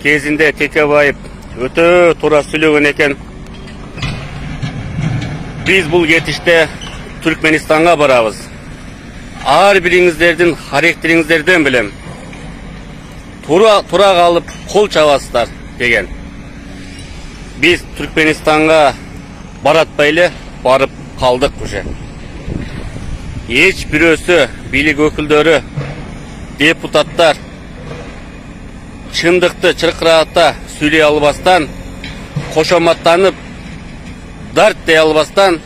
кезінде Текебаев өтө туура сүйлөгөн экен. Биз бул кетиште Түркменистанга барабыз. Ар бириңиздердин характериңиздерден билем. Тура калып кол чабасыздар деген. Биз Түркменистанга баратпайлы барып калдык уже. Эч бирөөсү, бийлик өкүлдөрү, депутаттар чындыкты чыркырата сүйлөй албастан, кошоматтанып, дарт дей албастан,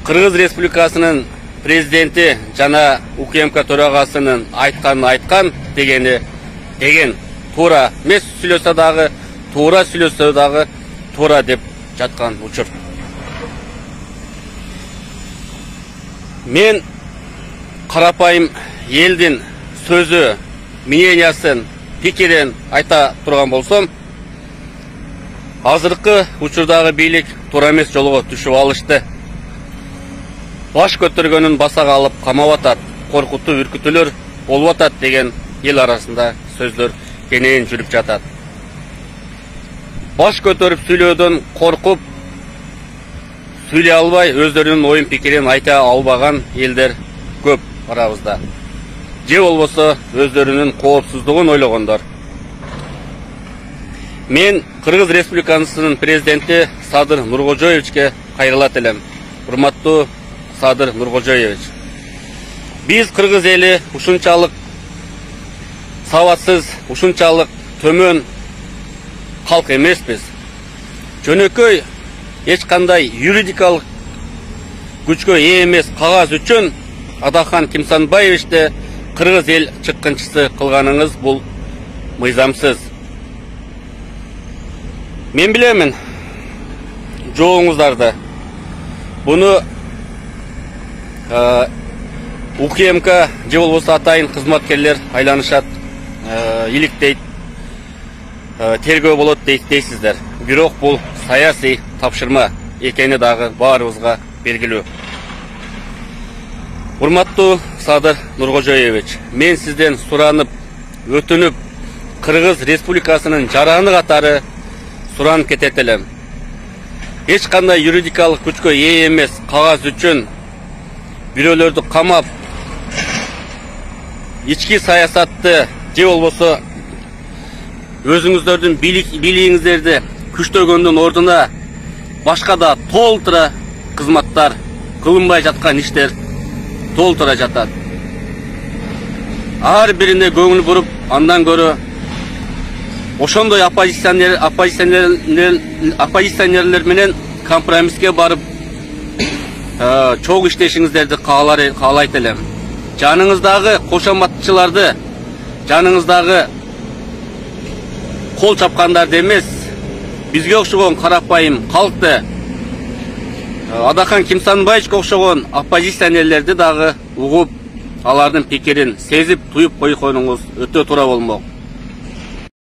Кыргыз Республикасынын президенти жана УКМК төрагасынын айткан деген туура эмес сүйлөсө дагы, туура сүйлөсө дагы туура деп жаткан учур. Мен карапайым элдин сөзү, мнениясын, пикирин айта турган болсом, азыркы учурдагы бийлик туура эмес жолго түшүп алышты. Баш көтөргөнүн баса калып камап атат, коркутуу үркүтүүлөр болуп атат деген эл арасында сөздөр кенен жүрүп жатат. Баш көтөрүп сүйлөөдөн коркуп, сүйлөй албай, өздөрүнүн оюн пикирин айта албаган элдер көп арабызда. Же болбосо өздөрүнүн коопсуздугун ойлогондор. Мен Кыргыз Республикасынын президенти Садыр Нуркожоевичке кайрылат элем. Урматтуу Садыр Нуркожоевич. Биз кыргыз эли ушунчалык сабатсыз, ушунчалык төмөн калк эмеспиз. Жөнөкөй эч кандай юридикалык күчкө ээ эмес кагаз үчүн Адахан Кимсанбаевичти кыргыз эл чыккынчысы кылганыңыз бул мыйзамсыз. Мен билемин жооңуздарды. Буну УКМК же болбосо атайын кызматкерлер айланышат, иликтейт, тергөө болот дейсиздер. Бирок бул саясий тапшырма экени дагы баарыбызга белгилүү. Урматтуу Садыр Нуркожоевич, мен сизден суранып, өтүнүп, Кыргыз Республикасынын жараны катары суранып кетет элем. Эч кандай юридикалык күчкө ээ эмес кагаз үчүн бирөөлөрдү камап, ички саясатты же болбосо өзүңүздөрдүн бийлигиңиздерди күчтөгөндүн ордуна башка да толтура кызматтар, кылынбай жаткан иштер толтура жатат. Ар бирине көңүл буруп, андан көрө ошондой оппозиционерлер менен компромисске барып чогуу иштешиңиздерди каалайт элем. Жаныңыздагы кошоматчыларды, жаныңыздагы кол чапкандарды эмес, бизге окшогон карапайым калкты, Адахан Кимсанбаевичке окшогон оппозиционерлерди дагы угуп, алардын пикирин сезип, туюп койгонуңуз өтө туура болмок.